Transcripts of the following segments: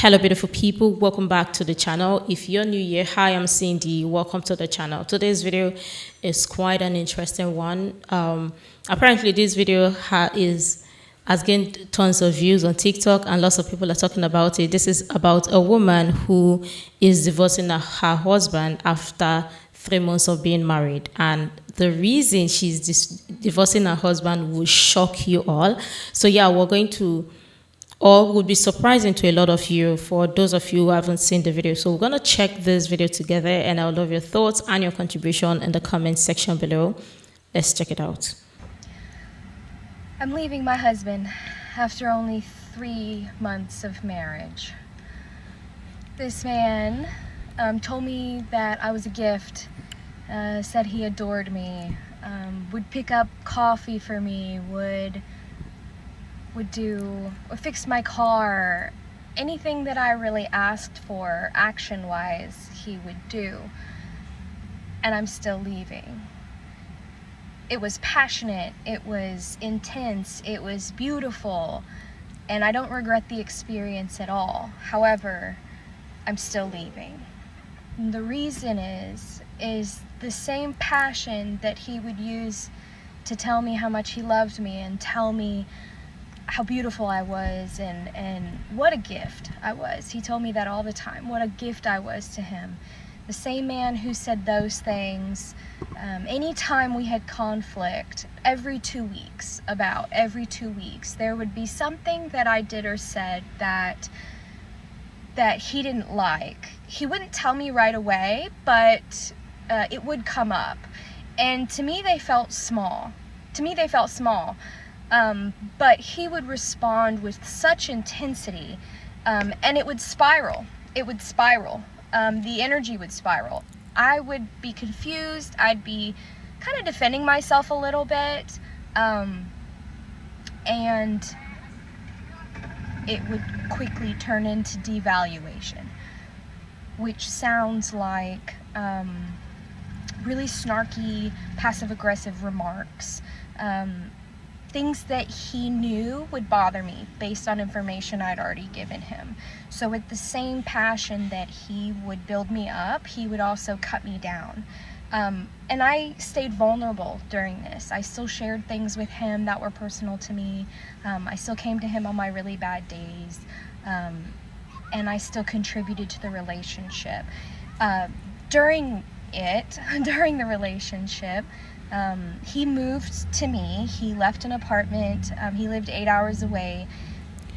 Hello, beautiful people. Welcome back to the channel. If you're new here, hi, I'm Cindy. Welcome to the channel. Today's video is quite an interesting one. Apparently, this video has gained tons of views on TikTok, and lots of people are talking about it. This is about a woman who is divorcing her husband after 3 months of being married, and the reason she's divorcing her husband will shock you all. So yeah, we're going to or would be surprising to a lot of you for those of you who haven't seen the video. So we're going to check this video together, and I would love your thoughts and your contribution in the comment section below. Let's check it out. I'm leaving my husband after only 3 months of marriage. This man told me that I was a gift, said he adored me, would pick up coffee for me, would fix my car. Anything that I really asked for action-wise, he would do. And I'm still leaving. It was passionate, it was intense, it was beautiful, and I don't regret the experience at all. However, I'm still leaving. And the reason is the same passion that he would use to tell me how much he loved me and tell me how beautiful I was and what a gift I was. He told me that all the time, what a gift I was to him. The same man who said those things, anytime we had conflict, every 2 weeks, there would be something that I did or said that he didn't like. He wouldn't tell me right away, but it would come up. And to me, they felt small. But he would respond with such intensity, and it would spiral. The energy would spiral. I would be confused. I'd be kind of defending myself a little bit, and it would quickly turn into devaluation, which sounds like really snarky, passive-aggressive remarks. Things that he knew would bother me based on information I'd already given him. So with the same passion that he would build me up, he would also cut me down. And I stayed vulnerable during this. I still shared things with him that were personal to me. I still came to him on my really bad days. And I still contributed to the relationship. During the relationship, he moved to me. He left an apartment. He lived 8 hours away.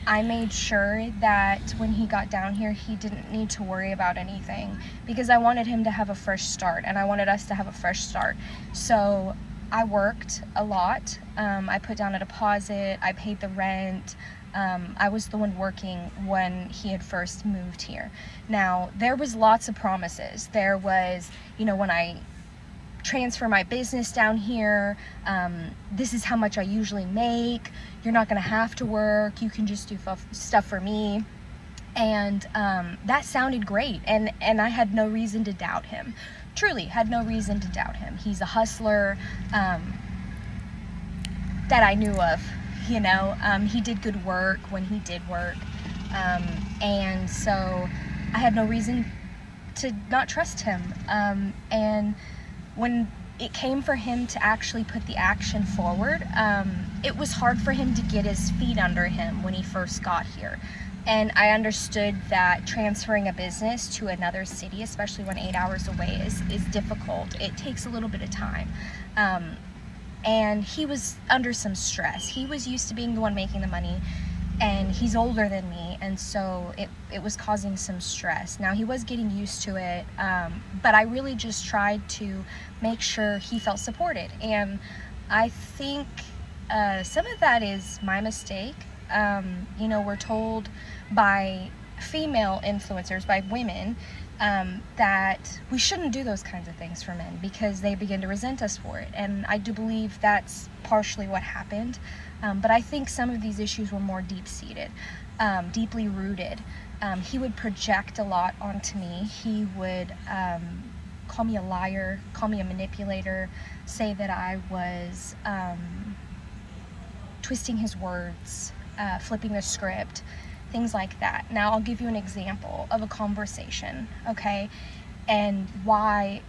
I made sure that when he got down here, he didn't need to worry about anything because I wanted him to have a fresh start, and I wanted us to have a fresh start. So I worked a lot. I put down a deposit. I paid the rent. I was the one working when he had first moved here. Now, there was lots of promises. There was, when I transfer my business down here, this is how much I usually make, you're not going to have to work, you can just do stuff for me. And that sounded great, and I had no reason to doubt him. Truly had no reason to doubt him. He's a hustler that I knew of. He did good work when he did work, and so I had no reason to not trust him. And when it came for him to actually put the action forward, it was hard for him to get his feet under him when he first got here. And I understood that transferring a business to another city, especially when 8 hours away, is difficult. It takes a little bit of time. And he was under some stress. He was used to being the one making the money, and he's older than me, and so it was causing some stress. Now, he was getting used to it, but I really just tried to make sure he felt supported, and I think some of that is my mistake. We're told by female influencers, by women, that we shouldn't do those kinds of things for men because they begin to resent us for it, and I do believe that's partially what happened. But I think some of these issues were more deep-seated, deeply rooted. He would project a lot onto me. He would call me a liar, call me a manipulator, say that I was twisting his words, flipping the script. things like that. Now I'll give you an example of a conversation, okay, and why,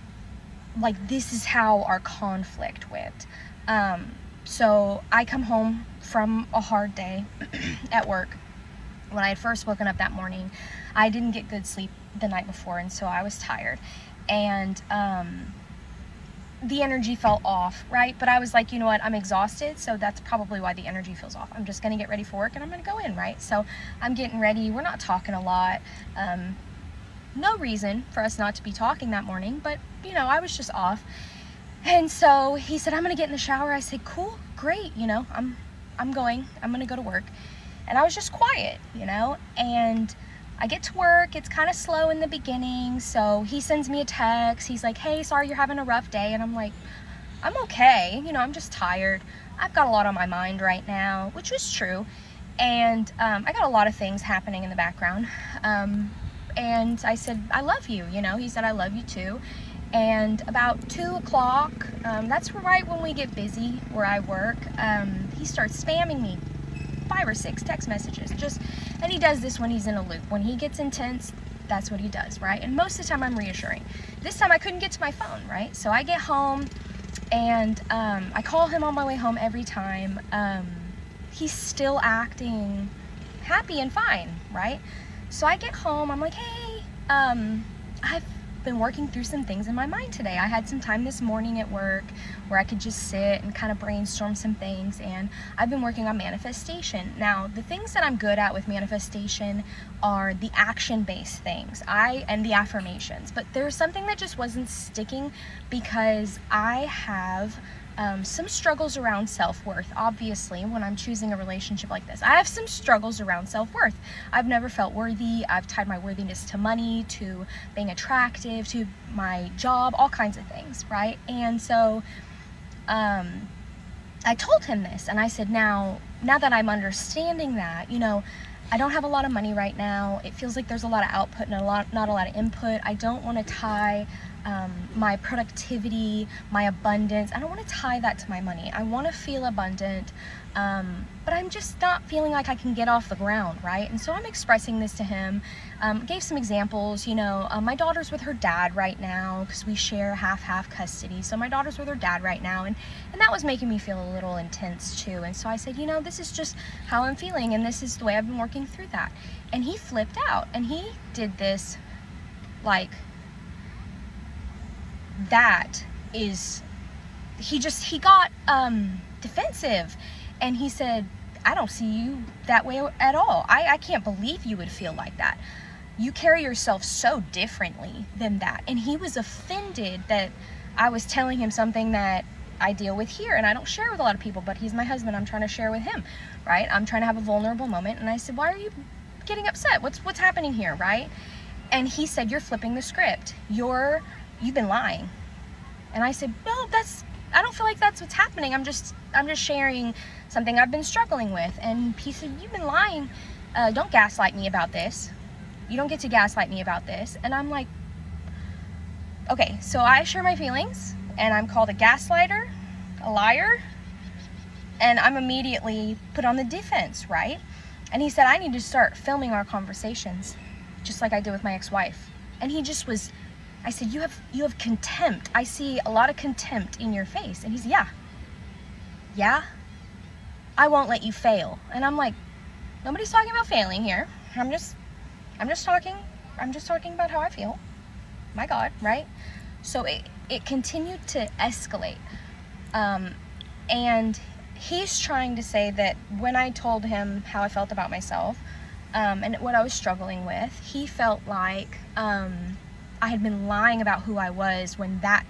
like, this is how our conflict went. So I come home from a hard day at work. When I had first woken up that morning, I didn't get good sleep the night before, and so I was tired, and the energy felt off, right? But I was like, you know what, I'm exhausted, so that's probably why the energy feels off. I'm just gonna get ready for work and I'm gonna go in, right? So I'm getting ready, we're not talking a lot. No reason for us not to be talking that morning, but you know, I was just off. And so he said, I'm gonna get in the shower. I said, cool, great, you know, I'm gonna go to work. And I was just quiet, you know, and I get to work, it's kind of slow in the beginning, so he sends me a text, he's like, hey, sorry you're having a rough day, and I'm like, I'm okay, you know, I'm just tired, I've got a lot on my mind right now, which was true, and I got a lot of things happening in the background, and I said, I love you, you know, he said, I love you too, and about 2 o'clock, that's right when we get busy where I work, he starts spamming me, 5 or 6 text messages, and he does this when he's in a loop. When he gets intense, that's what he does, right? And most of the time I'm reassuring. This time I couldn't get to my phone, right? So I get home and I call him on my way home every time. He's still acting happy and fine, right? So I get home, I'm like, hey, I've been working through some things in my mind today. I had some time this morning at work where I could just sit and kind of brainstorm some things, and I've been working on manifestation. Now, the things that I'm good at with manifestation are the action-based things, and the affirmations, but there's something that just wasn't sticking because I have some struggles around self-worth. Obviously, when I'm choosing a relationship like this, I have some struggles around self-worth. I've never felt worthy. I've tied my worthiness to money, to being attractive, to my job, all kinds of things, right? And so I told him this, and I said, now that I'm understanding that, you know, I don't have a lot of money right now. It feels like there's a lot of output and not a lot of input. I don't want to tie my productivity, my abundance, I don't want to tie that to my money. I want to feel abundant, but I'm just not feeling like I can get off the ground, right? And so I'm expressing this to him, gave some examples, you know, my daughter's with her dad right now because we share half custody. So my daughter's with her dad right now, and that was making me feel a little intense too. And so I said, you know, this is just how I'm feeling, and this is the way I've been working through that. And he flipped out, and he did this like, that is, he got defensive, and he said, I don't see you that way at all. I can't believe you would feel like that. You carry yourself so differently than that. And he was offended that I was telling him something that I deal with here and I don't share with a lot of people, but he's my husband, I'm trying to share with him, right? I'm trying to have a vulnerable moment. And I said, why are you getting upset? What's happening here, right? And he said, you're flipping the script. You've been lying. And I said, no, I don't feel like that's what's happening. I'm just sharing something I've been struggling with. And he said, you've been lying. Don't gaslight me about this. You don't get to gaslight me about this. And I'm like, okay, so I share my feelings, and I'm called a gaslighter, a liar, and I'm immediately put on the defense, right? And he said, I need to start filming our conversations, just like I did with my ex-wife. And he just was, I said, you have contempt. I see a lot of contempt in your face. And he's, yeah, I won't let you fail. And I'm like, nobody's talking about failing here. I'm just talking about how I feel. My God, right? So it continued to escalate. And he's trying to say that when I told him how I felt about myself, and what I was struggling with, he felt like I had been lying about who I was when that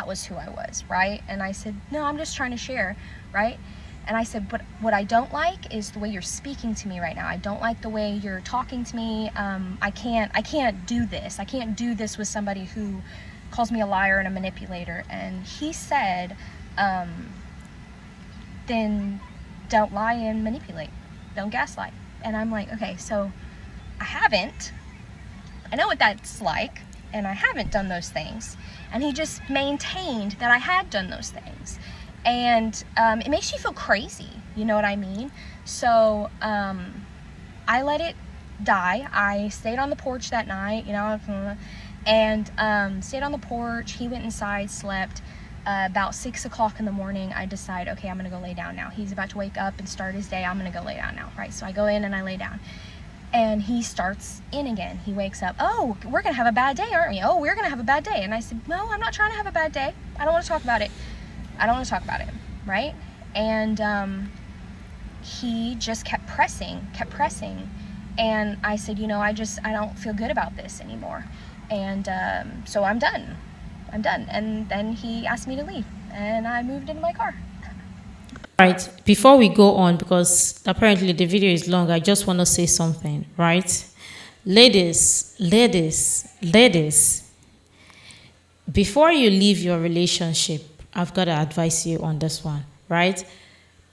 was who I was, right? And I said, no, I'm just trying to share, right? And I said, but what I don't like is the way you're speaking to me right now. I don't like the way you're talking to me. I can't do this. I can't do this with somebody who calls me a liar and a manipulator. And he said, then don't lie and manipulate. Don't gaslight. And I'm like, okay, so I know what that's like, and I haven't done those things. And he just maintained that I had done those things. And it makes you feel crazy, you know what I mean? So I let it die. I stayed on the porch that night, and stayed on the porch. He went inside, slept. About 6 o'clock in the morning, I decide, okay, I'm gonna go lay down now. He's about to wake up and start his day. I'm gonna go lay down now, right? So I go in and I lay down. And he starts in again. He wakes up. Oh, we're gonna have a bad day, aren't we? Oh, we're gonna have a bad day. And I said, no, I'm not trying to have a bad day. I don't want to talk about it. I don't want to talk about it, right? And he just kept pressing. And I said, I don't feel good about this anymore. And so I'm done. And then he asked me to leave, and I moved into my car. Right. Before we go on, because apparently the video is long, I just want to say something, right? Ladies, before you leave your relationship, I've got to advise you on this one, right?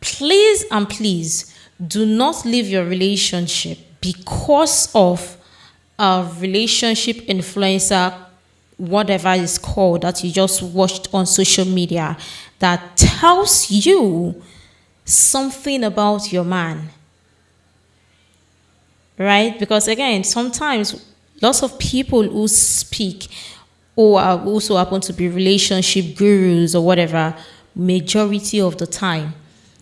Please and please do not leave your relationship because of a relationship influencer, whatever it's called, that you just watched on social media that tells you something about your man, right? Because again, sometimes lots of people who speak or also happen to be relationship gurus or whatever, majority of the time,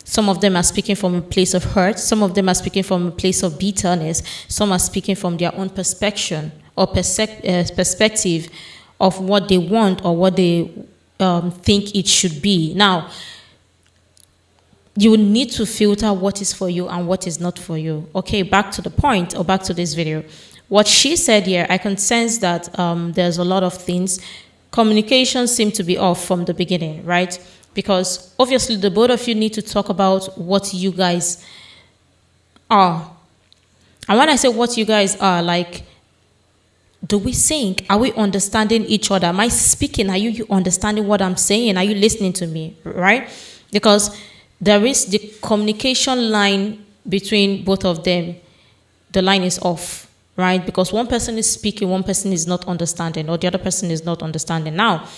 some of them are speaking from a place of hurt, some of them are speaking from a place of bitterness, some are speaking from their own perspective or perspective of what they want or what they think it should be. Now, you need to filter what is for you and what is not for you. Okay, back to the point, or back to this video. What she said here, I can sense that there's a lot of things. Communication seemed to be off from the beginning, right? Because obviously the both of you need to talk about what you guys are. And when I say what you guys are, like, do we sync? Are we understanding each other? Am I speaking? Are you understanding what I'm saying? Are you listening to me? Right? Because there is the communication line between both of them. The line is off, right? Because one person is speaking, one person is not understanding, or the other person is not understanding. Now,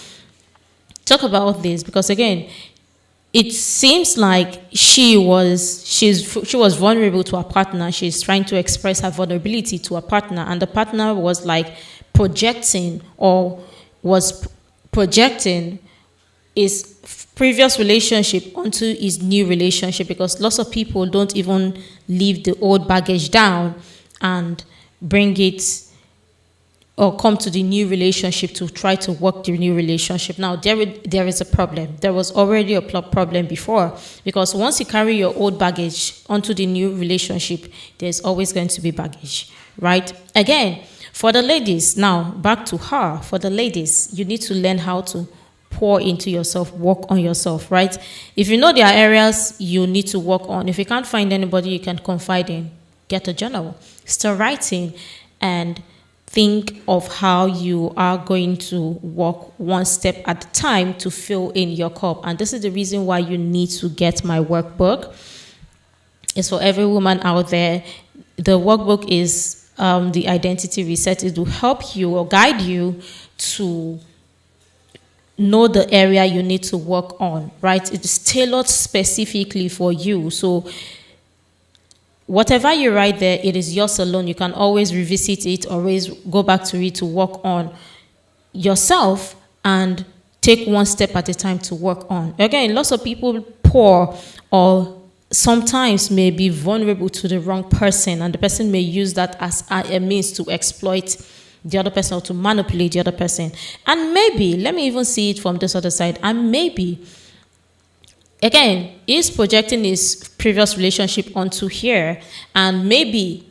talk about this, because again, it seems like she was vulnerable to her partner. She's trying to express her vulnerability to her partner, and the partner was like projecting his previous relationship onto his new relationship, because lots of people don't even leave the old baggage down and bring it or come to the new relationship to try to work the new relationship. Now, there is a problem. There was already a problem before, because once you carry your old baggage onto the new relationship, there's always going to be baggage, right? Again, for the ladies, now back to her, for the ladies, you need to learn how to pour into yourself, work on yourself, right? If you know there are areas you need to work on, if you can't find anybody you can confide in, get a journal, start writing, and think of how you are going to walk one step at a time to fill in your cup. And this is the reason why you need to get my workbook. It's for every woman out there. The workbook is the identity reset. It will help you or guide you to know the area you need to work on, right? It is tailored specifically for you. So whatever you write there, it is yours alone. You can always revisit it, always go back to it to work on yourself and take one step at a time to work on. Again, lots of people pour or sometimes may be vulnerable to the wrong person, and the person may use that as a means to exploit the other person or to manipulate the other person. And maybe, let me even see it from this other side, and maybe, again, he's projecting his previous relationship onto here, and maybe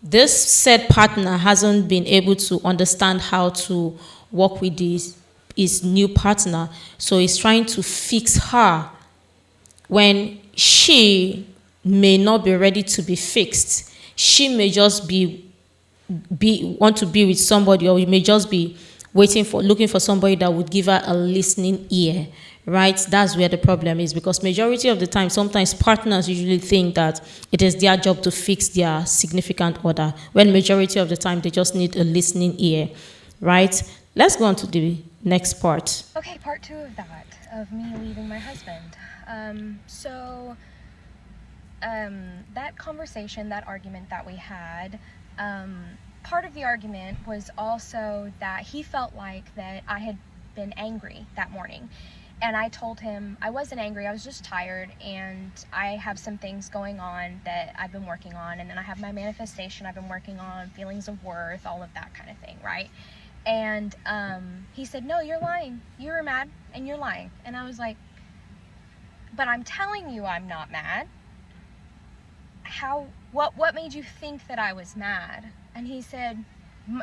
this said partner hasn't been able to understand how to work with his new partner, so he's trying to fix her when she may not be ready to be fixed. She may just want to be with somebody, or you may just be looking for somebody that would give her a listening ear, right? That's where the problem is, because majority of the time, sometimes partners usually think that it is their job to fix their significant other, when majority of the time they just need a listening ear, right? Let's go on to the next part. Okay, part 2 of that, of me leaving my husband. So that conversation, that argument that we had, part of the argument was also that he felt like that I had been angry that morning. And I told him I wasn't angry, I was just tired, and I have some things going on that I've been working on, and then I have my manifestation I've been working on, feelings of worth, all of that kind of thing, right? And he said, no, you're lying. You were mad, and you're lying. And I was like, but I'm telling you I'm not mad. What made you think that I was mad? And he said,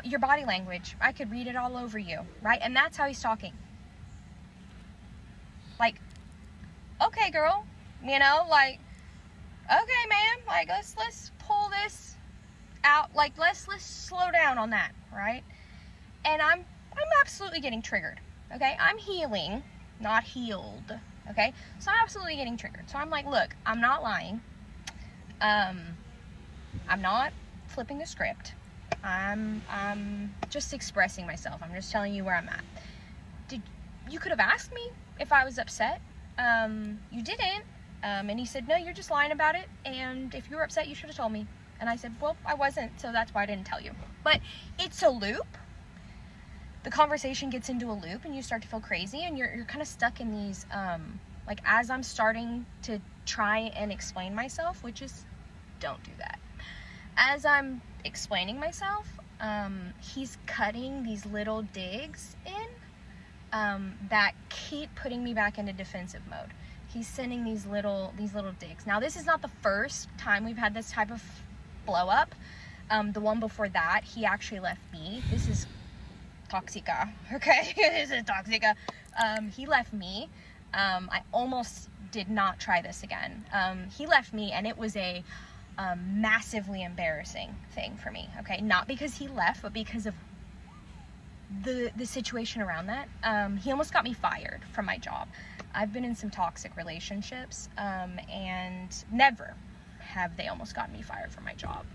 your body language. I could read it all over you, right? And that's how he's talking. Like, okay, girl, like, okay, man, like, let's pull this out, like, let's slow down on that, right? And I'm absolutely getting triggered, okay? I'm healing, not healed, okay? So I'm absolutely getting triggered. So I'm like, look, I'm not lying. I'm not flipping the script. I'm just expressing myself. I'm just telling you where I'm at. You could have asked me if I was upset. You didn't. And he said, no, you're just lying about it. And if you were upset, you should have told me. And I said, well, I wasn't, so that's why I didn't tell you. But it's a loop. The conversation gets into a loop, and you start to feel crazy, and you're kind of stuck in these, like, as I'm starting to try and explain myself, which is, don't do that. As I'm explaining myself, he's cutting these little digs in, that keep putting me back into defensive mode. He's sending these little digs. Now, this is not the first time we've had this type of blow up. The one before that, he actually left me. This is toxica, okay? This is toxica. He left me. I almost did not try this again. He left me, and it was a massively embarrassing thing for me, okay? Not because he left, but because of the situation around that. He almost got me fired from my job. I've been in some toxic relationships, and never have they almost gotten me fired from my job.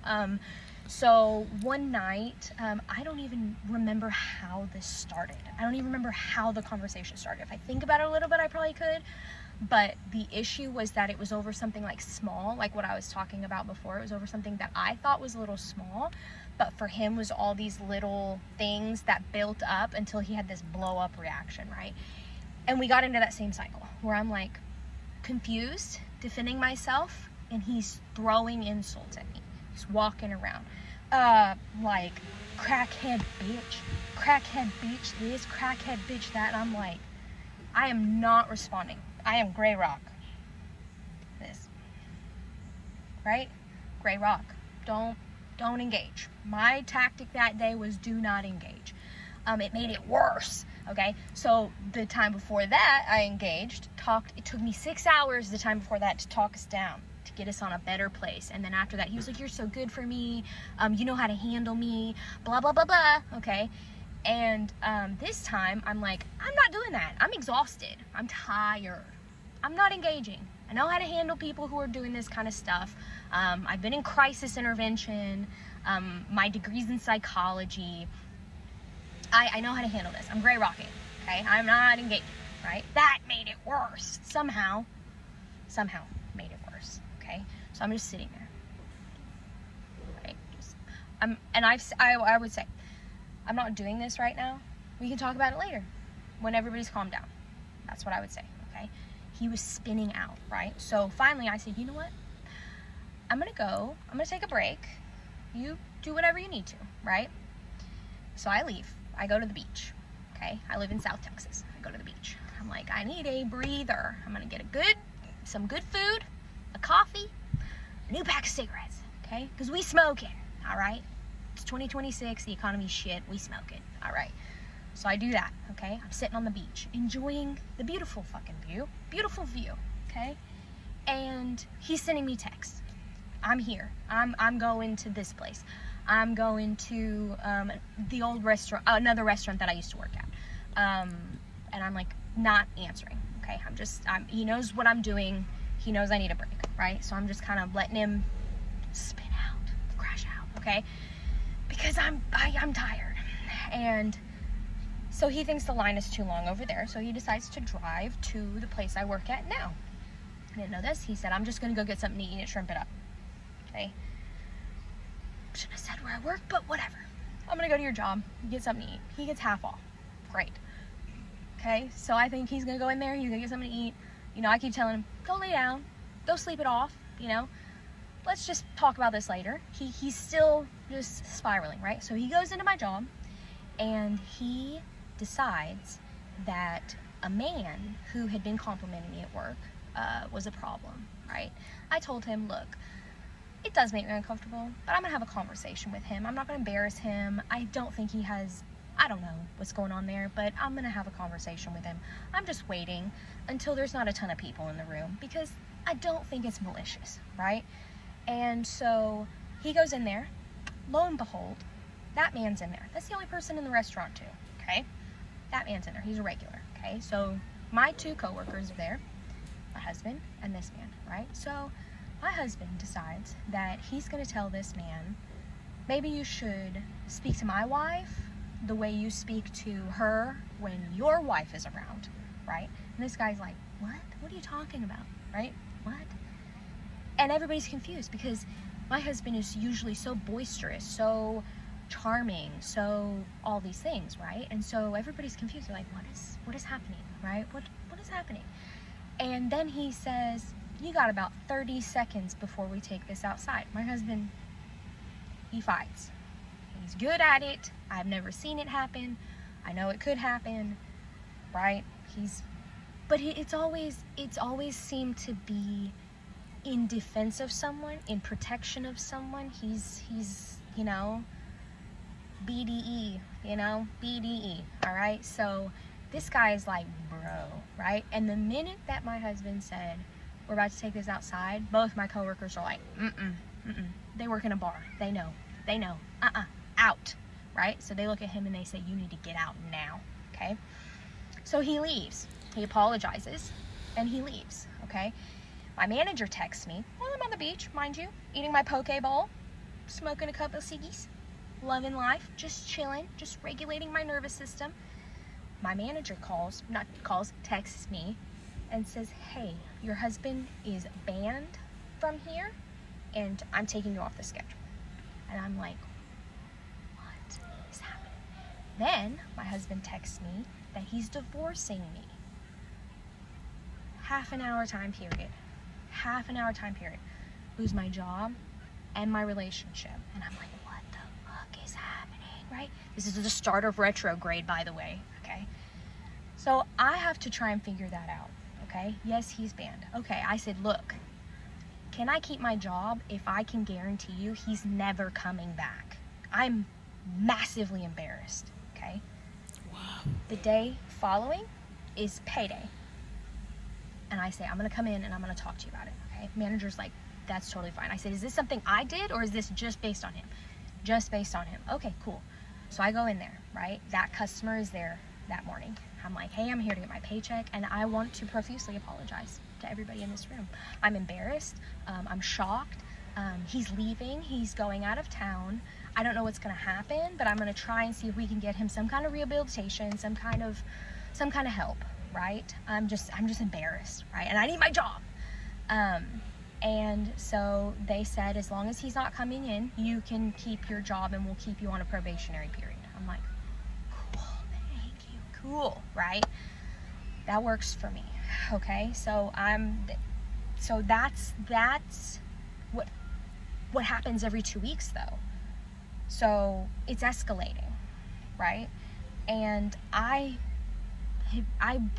So one night, I don't even remember how this started. I don't even remember how the conversation started. If I think about it a little bit, I probably could. But the issue was that it was over something like small, like what I was talking about before. It was over something that I thought was a little small, but for him was all these little things that built up until he had this blow up reaction, right? And we got into that same cycle where I'm like confused, defending myself, and he's throwing insults at me. He's walking around like crackhead bitch this, crackhead bitch that, and I'm like, I am not responding. I am gray rock. This. Right? Gray rock. Don't engage. My tactic that day was do not engage. It made it worse. Okay? So the time before that, I engaged, talked. It took me 6 hours the time before that to talk us down, to get us on a better place. And then after that, he was like, you're so good for me. You know how to handle me. Blah, blah, blah, blah. Okay? And this time, I'm like, I'm not doing that. I'm exhausted. I'm tired. I'm not engaging. I know how to handle people who are doing this kind of stuff. I've been in crisis intervention. My degree's in psychology. I know how to handle this. I'm gray rocking. Okay? I'm not engaging. Right? That made it worse. Somehow made it worse. Okay? So I'm just sitting there. Right? I would say, I'm not doing this right now. We can talk about it later when everybody's calmed down. That's what I would say, okay? He was spinning out, right? So finally I said, you know what? I'm going to take a break. You do whatever you need to, right? So I leave. I go to the beach, okay? I live in South Texas. I go to the beach. I'm like, I need a breather. I'm going to get some good food, a coffee, a new pack of cigarettes, okay? Because we smoking, all right? It's 2026, the economy's shit, we smoke it, all right? So I do that, okay? I'm sitting on the beach, enjoying the beautiful fucking view, okay? And he's sending me texts. I'm here. I'm going to this place. I'm going to the old restaurant, another restaurant that I used to work at. And I'm like not answering, okay? He knows what I'm doing. He knows I need a break, right? So I'm just kind of letting him spin out, crash out, okay? Because I'm tired. And so he thinks the line is too long over there, so he decides to drive to the place I work at now. He didn't know this. He said, I'm just going to go get something to eat and shrimp it up. Okay. Shouldn't have said where I work, but whatever. I'm going to go to your job, get something to eat. He gets half off. Great. Okay. So I think he's going to go in there. He's going to get something to eat. You know, I keep telling him, go lay down. Go sleep it off. You know, let's just talk about this later. He's still just spiraling, right? So he goes into my job and he decides that a man who had been complimenting me at work was a problem, right? I told him, look, it does make me uncomfortable, but I'm gonna have a conversation with him. I'm not gonna embarrass him. I don't think he has, I don't know what's going on there, but I'm gonna have a conversation with him. I'm just waiting until there's not a ton of people in the room because I don't think it's malicious, right? And so he goes in there. Lo and behold, that man's in there. That's the only person in the restaurant too, okay? That man's in there. He's a regular, okay? So my two coworkers are there, my husband and this man, right? So my husband decides that he's going to tell this man, maybe you should speak to my wife the way you speak to her when your wife is around, right? And this guy's like, what? What are you talking about, right? What? And everybody's confused because my husband is usually so boisterous, so charming, so all these things, right? And so everybody's confused. They're like, what is happening, right? What is happening? And then he says, you got about 30 seconds before we take this outside. My husband, he fights. He's good at it. I've never seen it happen. I know it could happen, right? It's always seemed to be in defense of someone, in protection of someone. He's you know, BDE, BDE, all right? So this guy is like, bro, right? And the minute that my husband said, we're about to take this outside, both my coworkers are like, They work in a bar. They know, out, right? So they look at him and they say, you need to get out now, okay? So he leaves. He apologizes and he leaves, okay? My manager texts me while I'm on the beach, mind you, eating my poke bowl, smoking a couple of ciggies, loving life, just chilling, just regulating my nervous system. My manager texts me and says, hey, your husband is banned from here and I'm taking you off the schedule. And I'm like, what is happening? Then my husband texts me that he's divorcing me. Half an hour time period. Lose my job and my relationship. And I'm like, what the fuck is happening, right? This is the start of retrograde, by the way, okay? So I have to try and figure that out, okay? Yes, he's banned. Okay, I said, look, can I keep my job if I can guarantee you he's never coming back? I'm massively embarrassed, okay? Wow. The day following is payday. And I say, I'm gonna come in and I'm gonna talk to you about it, okay? Manager's like, that's totally fine. I said, is this something I did or is this just based on him? Just based on him. Okay, cool. So I go in there, right? That customer is there that morning. I'm like, hey, I'm here to get my paycheck and I want to profusely apologize to everybody in this room. I'm embarrassed. I'm shocked. He's leaving. He's going out of town. I don't know what's gonna happen, but I'm gonna try and see if we can get him some kind of rehabilitation, some kind of help, right? I'm just embarrassed, right? And I need my job. And so they said, as long as he's not coming in, you can keep your job and we'll keep you on a probationary period. I'm like, cool, thank you, cool, right? That works for me, okay? So that's what happens every 2 weeks though. So it's escalating, right? And I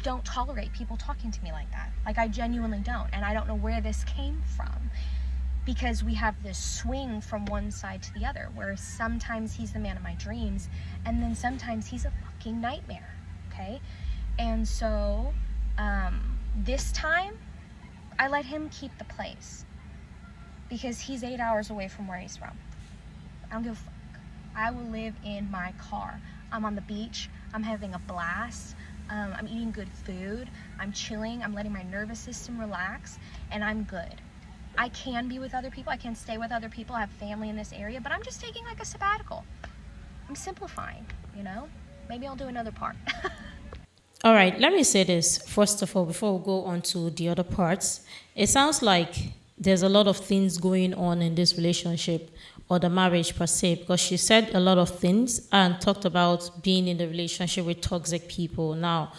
don't tolerate people talking to me like that. Like, I genuinely don't. And I don't know where this came from, because we have this swing from one side to the other, where sometimes he's the man of my dreams and then sometimes he's a fucking nightmare, okay? And so this time I let him keep the place because he's 8 hours away from where he's from. I don't give a fuck. I will live in my car. I'm on the beach. I'm having a blast. I'm eating good food. I'm chilling. I'm letting my nervous system relax, and I'm good. I can be with other people. I can stay with other people. I have family in this area, but I'm just taking like a sabbatical. I'm simplifying, Maybe I'll do another part. All right, let me say this first of all before we go on to the other parts. It sounds like there's a lot of things going on in this relationship or the marriage per se, because she said a lot of things and talked about being in the relationship with toxic people. Now,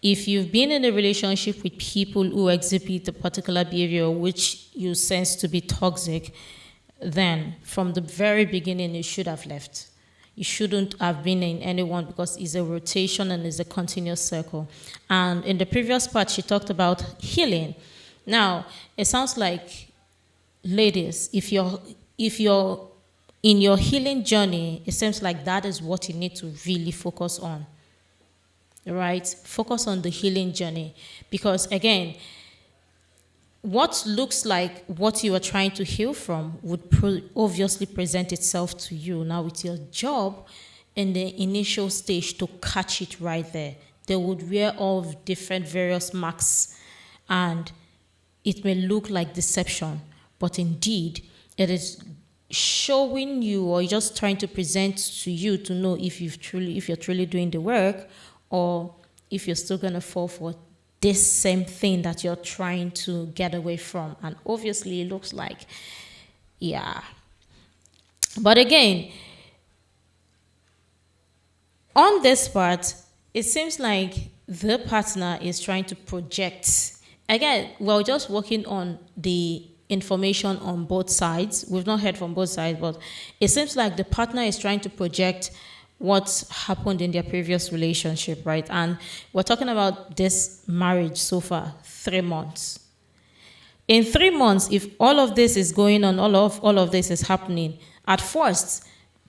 if you've been in a relationship with people who exhibit a particular behavior which you sense to be toxic, then from the very beginning you should have left. You shouldn't have been in anyone, because it's a rotation and it's a continuous circle. And in the previous part, she talked about healing. Now, it sounds like, ladies, if you're in your healing journey, it seems like that is what you need to really focus on. Right? Focus on the healing journey. Because again, what looks like what you are trying to heal from would obviously present itself to you. Now, it's your job in the initial stage to catch it right there. They would wear all different various marks, and it may look like deception, but indeed, it is showing you, or just trying to present to you to know if you're truly doing the work, or if you're still gonna fall for this same thing that you're trying to get away from. And obviously it looks like, yeah. But again, on this part, it seems like the partner is trying to project. Again, we're just working on the information on both sides. We've not heard from both sides, but it seems like the partner is trying to project what's happened in their previous relationship, right? And we're talking about this marriage so far, 3 months. In 3 months, if all of this is going on, all of this is happening, at first,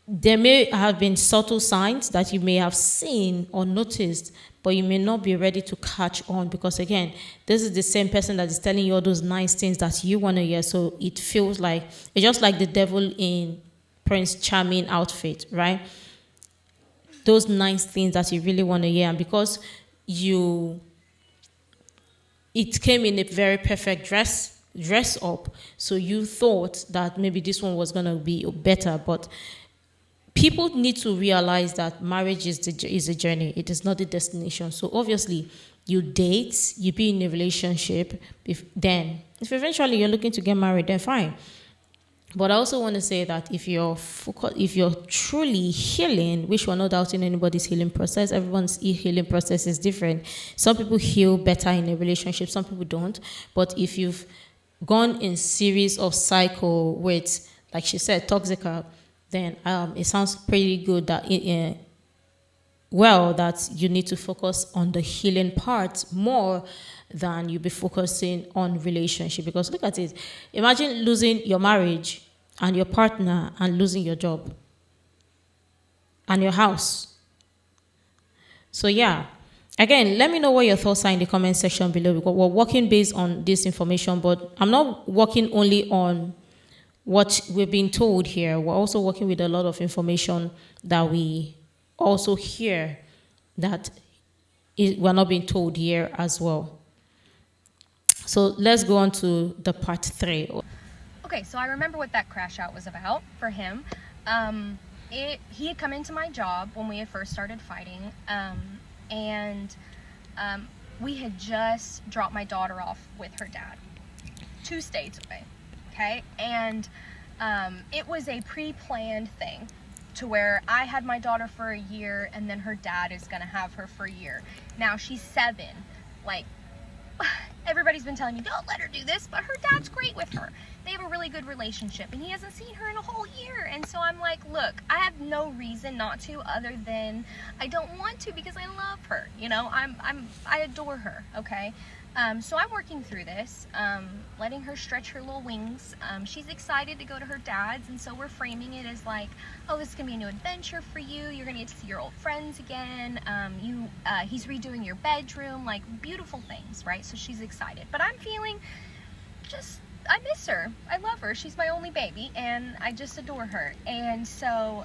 there may have been subtle signs that you may have seen or noticed, but you may not be ready to catch on, because again, this is the same person that is telling you all those nice things that you want to hear. So it feels like it's just like the devil in Prince Charming outfit, right? Those nice things that you really want to hear, and because it came in a very perfect dress up, so you thought that maybe this one was going to be better. But people need to realize that marriage is a journey. It is not a destination. So obviously you date, you be in a relationship, if eventually you're looking to get married, then fine. But I also want to say that if you're truly healing, which we're not doubting anybody's healing process, everyone's healing process is different. Some people heal better in a relationship, some people don't. But if you've gone in series of cycle with, like she said, toxica, then it sounds pretty good that that you need to focus on the healing part more than you be focusing on relationship. Because look at it, imagine losing your marriage and your partner and losing your job and your house. So yeah, again, let me know what your thoughts are in the comment section below, because we're working based on this information, but I'm not working only on what we're being told here. We're also working with a lot of information that we also hear that we're not being told here as well. So let's go on to the part 3. Okay, so I remember what that crash out was about for him. He had come into my job when we had first started fighting, and we had just dropped my daughter off with her dad 2 states away. Okay, and it was a pre-planned thing to where I had my daughter for a year, and then her dad is gonna have her for a year. Now she's 7. Like, everybody's been telling me, don't let her do this, but her dad's great with her. They have a really good relationship, and he hasn't seen her in a whole year. And so I'm like, look, I have no reason not to, other than I don't want to, because I love her. You know, I adore her. Okay. So I'm working through this, letting her stretch her little wings. She's excited to go to her dad's, and so we're framing it as like, oh, this is gonna be a new adventure for you. You're gonna get to see your old friends again. He's redoing your bedroom, like beautiful things, right? So she's excited, but I'm feeling I miss her. I love her. She's my only baby, and I just adore her. And so,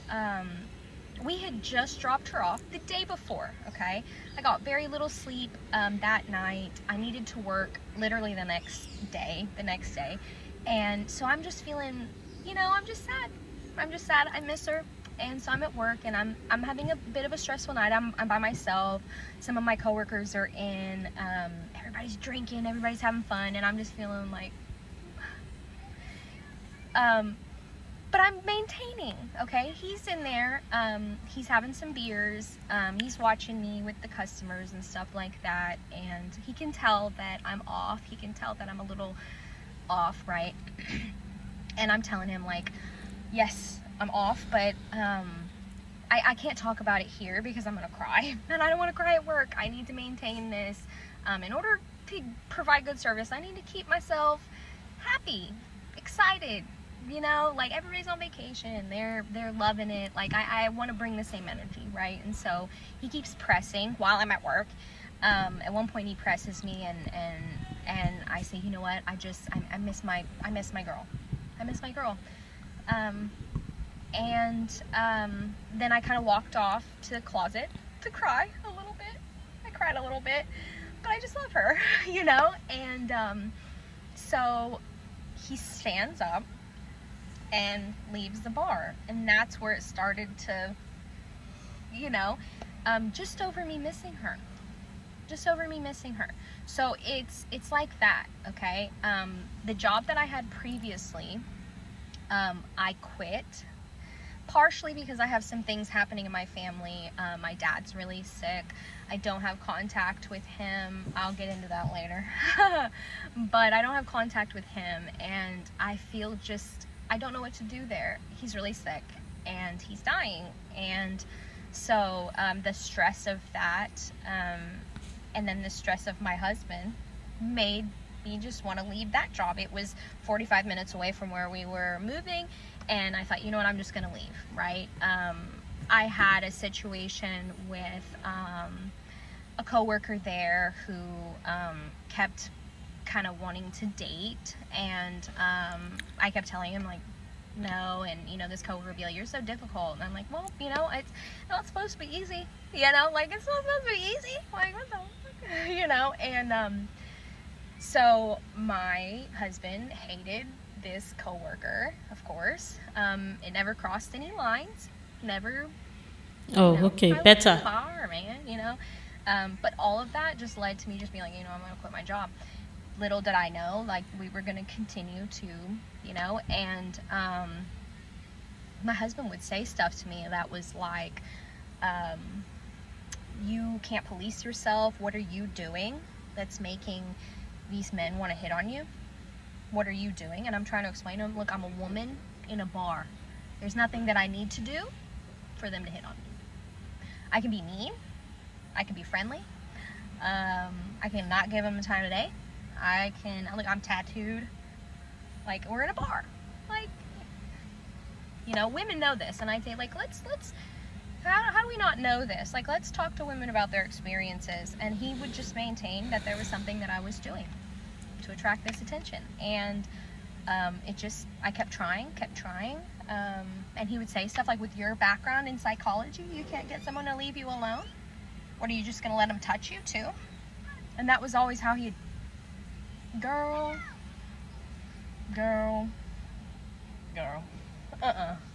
we had just dropped her off the day before, okay? I got very little sleep that night. I needed to work literally the next day. And so I'm just feeling, I'm just sad. I miss her. And so I'm at work, and I'm having a bit of a stressful night. I'm by myself. Some of my coworkers are in. Everybody's drinking, everybody's having fun, and I'm just feeling like, but I'm maintaining, okay? He's in there, he's having some beers, he's watching me with the customers and stuff like that, and he can tell that I'm off. He can tell that I'm a little off, right? And I'm telling him, like, yes, I'm off, but I can't talk about it here because I'm gonna cry, and I don't want to cry at work. I need to maintain this. In order to provide good service, I need to keep myself happy, excited. You know, like, everybody's on vacation, they're loving it. Like, I want to bring the same energy, right? And so he keeps pressing while I'm at work. At one point he presses me, and I say, you know what? I miss my girl. I miss my girl. Then I kind of walked off to the closet to cry a little bit. I cried a little bit, but I just love her, you know? And so he stands up and leaves the bar, and that's where it started to, you know, just over me missing her. So it's like that, okay? The job that I had previously, I quit, partially because I have some things happening in my family. My dad's really sick. I don't have contact with him. I'll get into that later. But I don't have contact with him, and I feel I don't know what to do there. He's really sick, and he's dying. And so the stress of that, and then the stress of my husband, made me just want to leave that job. It was 45 minutes away from where we were moving, and I thought, you know what, I'm just gonna leave, right? I had a situation with a coworker there who kept kind of wanting to date, and I kept telling him, like, no. And you know, this coworker would be like, you're so difficult, and I'm like, well, you know, it's not supposed to be easy, you know, like, it's not supposed to be easy, like, what the fuck? You know. And so my husband hated this coworker, of course. It never crossed any lines, never. Oh, You know, okay, I went to the better. bar, man, you know. But all of that just led to me just being like, you know, I'm gonna quit my job. Little did I know, like, we were gonna continue to, you know. And my husband would say stuff to me that was like, you can't police yourself. What are you doing that's making these men want to hit on you? What are you doing? And I'm trying to explain to him, look, I'm a woman in a bar. There's nothing that I need to do for them to hit on me. I can be mean. I can be friendly. I can not give them the time of day. Look, I'm tattooed. Like, we're in a bar. Like, you know, women know this. And I'd say, like, how do we not know this? Like, let's talk to women about their experiences. And he would just maintain that there was something that I was doing to attract this attention. And I kept trying. And he would say stuff like, with your background in psychology, you can't get someone to leave you alone? Or are you just going to let them touch you too? And that was always how he'd, girl,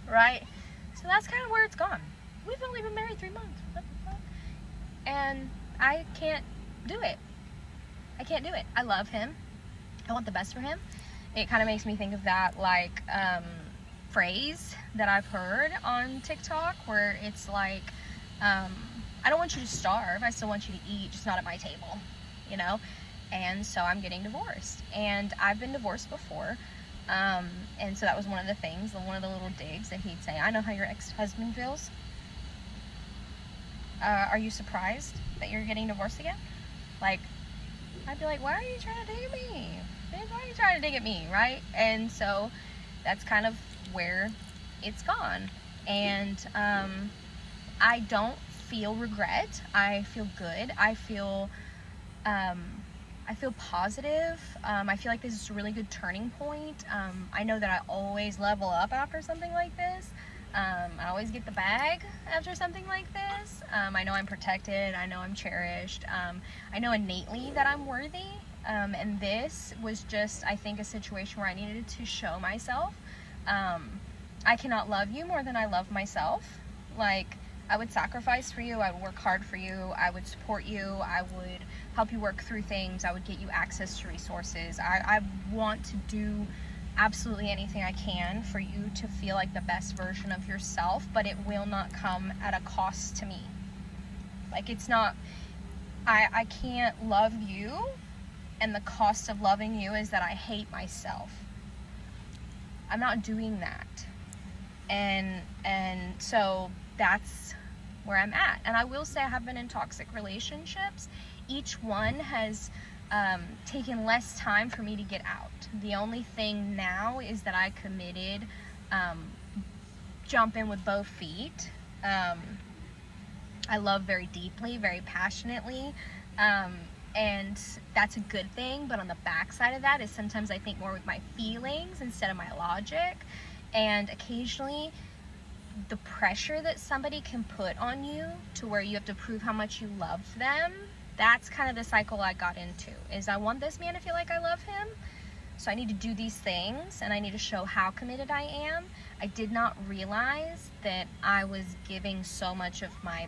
right? So that's kind of where it's gone. We've only been married 3 months. What the fuck? And I can't do it. I love him. I want the best for him. It kind of makes me think of that, like, phrase that I've heard on TikTok, where it's like, I don't want you to starve. I still want you to eat, just not at my table, you know? And so I'm getting divorced. And I've been divorced before. And so that was one of the things, one of the little digs that he'd say, I know how your ex-husband feels. Are you surprised that you're getting divorced again? Like, I'd be like, why are you trying to dig at me? Why are you trying to dig at me, right? And so that's kind of where it's gone. And I don't feel regret. I feel good. I feel positive. I feel like this is a really good turning point. I know that I always level up after something like this. I always get the bag after something like this. I know I'm protected. I know I'm cherished. I know innately that I'm worthy. And this was just, I think, a situation where I needed to show myself. I cannot love you more than I love myself. Like, I would sacrifice for you, I would work hard for you, I would support you, I would help you work through things, I would get you access to resources. I want to do absolutely anything I can for you to feel like the best version of yourself, but it will not come at a cost to me. Like, it's not, I can't love you, and the cost of loving you is that I hate myself. I'm not doing that. And so that's where I'm at. And I will say I have been in toxic relationships. Each one has taken less time for me to get out. The only thing now is that I committed, jump in with both feet. I love very deeply, very passionately, and that's a good thing. But on the backside of that is sometimes I think more with my feelings instead of my logic. And occasionally the pressure that somebody can put on you to where you have to prove how much you love them, that's kind of the cycle I got into, is I want this man to feel like I love him, so I need to do these things and I need to show how committed I am. I did not realize that I was giving so much of my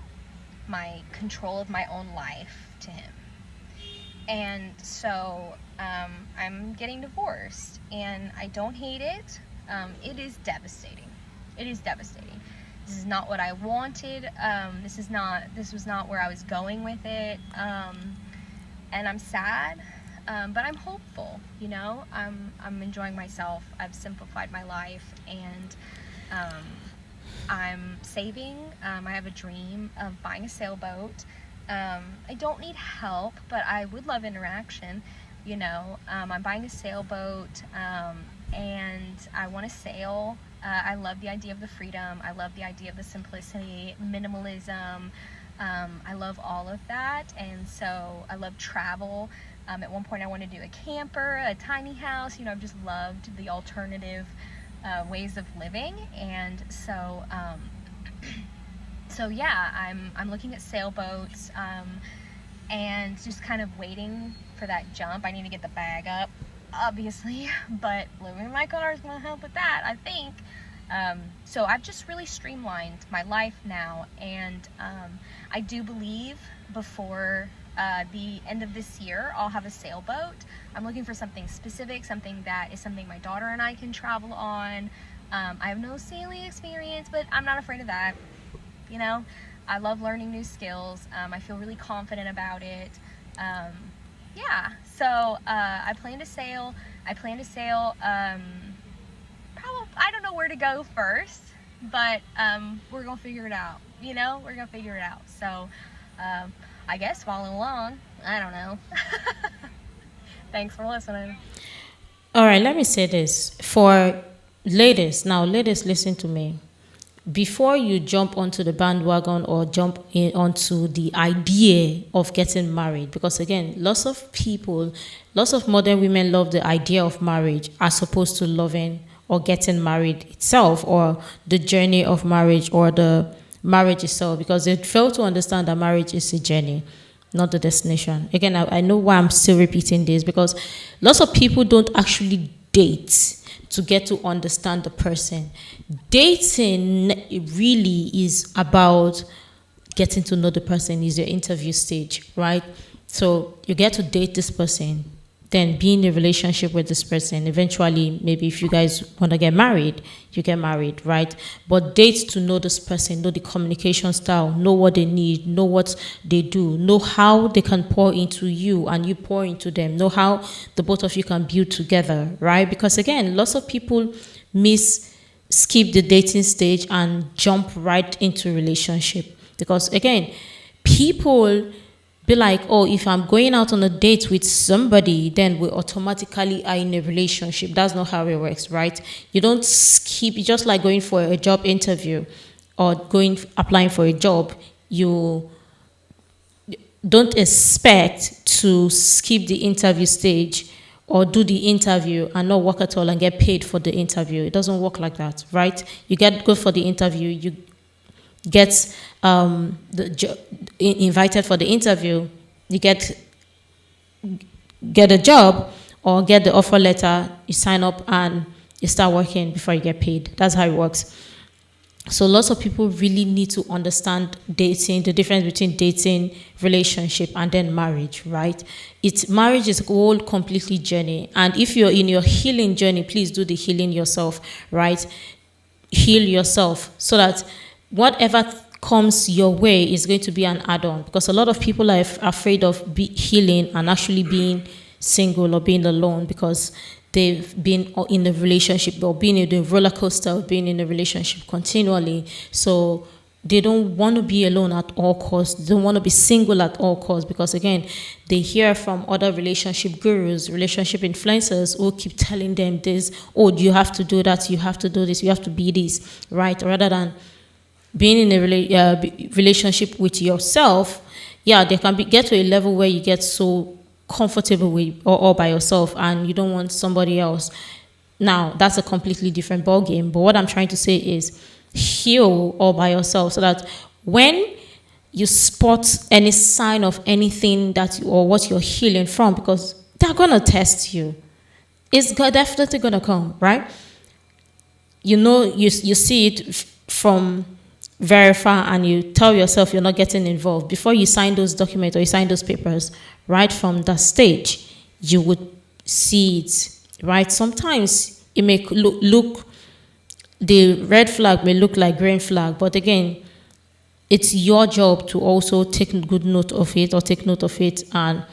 control of my own life to him. And so I'm getting divorced, and I don't hate it. It is devastating. It is devastating. This is not what I wanted. This was not where I was going with it. And I'm sad, but I'm hopeful. You know, I'm enjoying myself. I've simplified my life, and I'm saving. I have a dream of buying a sailboat. I don't need help, but I would love interaction. You know, I'm buying a sailboat, and I want to sail. I love the idea of the freedom. I love the idea of the simplicity, minimalism. I love all of that, and so I love travel. At one point I wanted to do a camper, a tiny house. You know, I've just loved the alternative ways of living, and so so yeah, I'm looking at sailboats, and just kind of waiting for that jump. I need to get the bag up, obviously, but living in my car is going to help with that, I think. So I've just really streamlined my life now, and I do believe before the end of this year I'll have a sailboat. I'm looking for something specific, something that is something my daughter and I can travel on. I have no sailing experience, but I'm not afraid of that. You know, I love learning new skills. I feel really confident about it. Yeah, so I plan to sail. Probably, I don't know where to go first, but we're gonna figure it out. You know, we're gonna figure it out. So I guess follow along. I don't know. Thanks for listening. All right, let me say this. For ladies, now ladies, listen to me. Before you jump onto the bandwagon or jump in onto the idea of getting married, because again, lots of modern women love the idea of marriage as opposed to loving or getting married itself, or the journey of marriage, or the marriage itself, because they fail to understand that marriage is a journey, not the destination. Again, I know why I'm still repeating this, because lots of people don't actually date to get to understand the person. Dating really is about getting to know the person, is your interview stage, right? So you get to date this person, then be in a relationship with this person. Eventually, maybe if you guys want to get married, you get married, right? But date to know this person, know the communication style, know what they need, know what they do, know how they can pour into you and you pour into them, know how the both of you can build together, right? Because again, lots of people skip the dating stage and jump right into relationship. Because again, people be like, oh, if I'm going out on a date with somebody, then we automatically are in a relationship. That's not how it works, right? You don't skip. It's just like going for a job interview or applying for a job. You don't expect to skip the interview stage or do the interview and not work at all and get paid for the interview. It doesn't work like that, right? You go for the interview, you get invited for the interview, you get a job or get the offer letter, you sign up and you start working before you get paid. That's how it works. So lots of people really need to understand dating, the difference between dating, relationship, and then marriage, right? Marriage is a whole completely journey. And if you're in your healing journey, please do the healing yourself, right? Heal yourself so that whatever comes your way is going to be an add-on, because a lot of people are afraid of healing and actually being single or being alone because they've been in a relationship or being in the roller coaster of being in a relationship continually. So they don't want to be alone at all costs. They don't want to be single at all costs, because again, they hear from other relationship gurus, relationship influencers who keep telling them this, oh, you have to do that, you have to do this, you have to be this, right? Rather than being in a relationship with yourself, they can get to a level where you get so comfortable with or all by yourself and you don't want somebody else. Now, that's a completely different ball game. But what I'm trying to say is heal all by yourself, so that when you spot any sign of anything or what you're healing from, because they're going to test you. It's definitely going to come, right? You see it from very far and you tell yourself you're not getting involved. Before you sign those documents or you sign those papers, right from that stage, you would see it, right? Sometimes it may look the red flag may look like green flag, but again, it's your job to also take good note of it, or take note of it and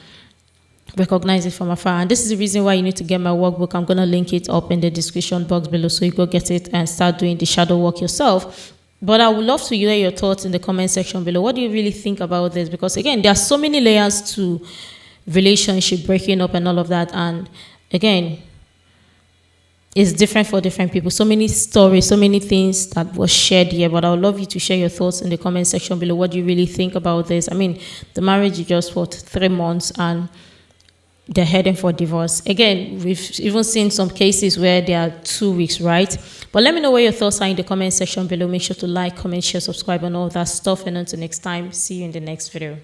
recognize it from afar. And this is the reason why you need to get my workbook. I'm going to link it up in the description box below, so you go get it and start doing the shadow work yourself. But I would love to hear your thoughts in the comment section below. What do you really think about this? Because again, there are so many layers to relationship, breaking up and all of that. And again, it's different for different people. So many stories, so many things that were shared here. But I would love you to share your thoughts in the comment section below. What do you really think about this? I mean, the marriage is just, 3 months and they're heading for divorce. Again, we've even seen some cases where they are 2 weeks, right? But let me know what your thoughts are in the comment section below. Make sure to like, comment, share, subscribe, and all that stuff. And until next time, see you in the next video.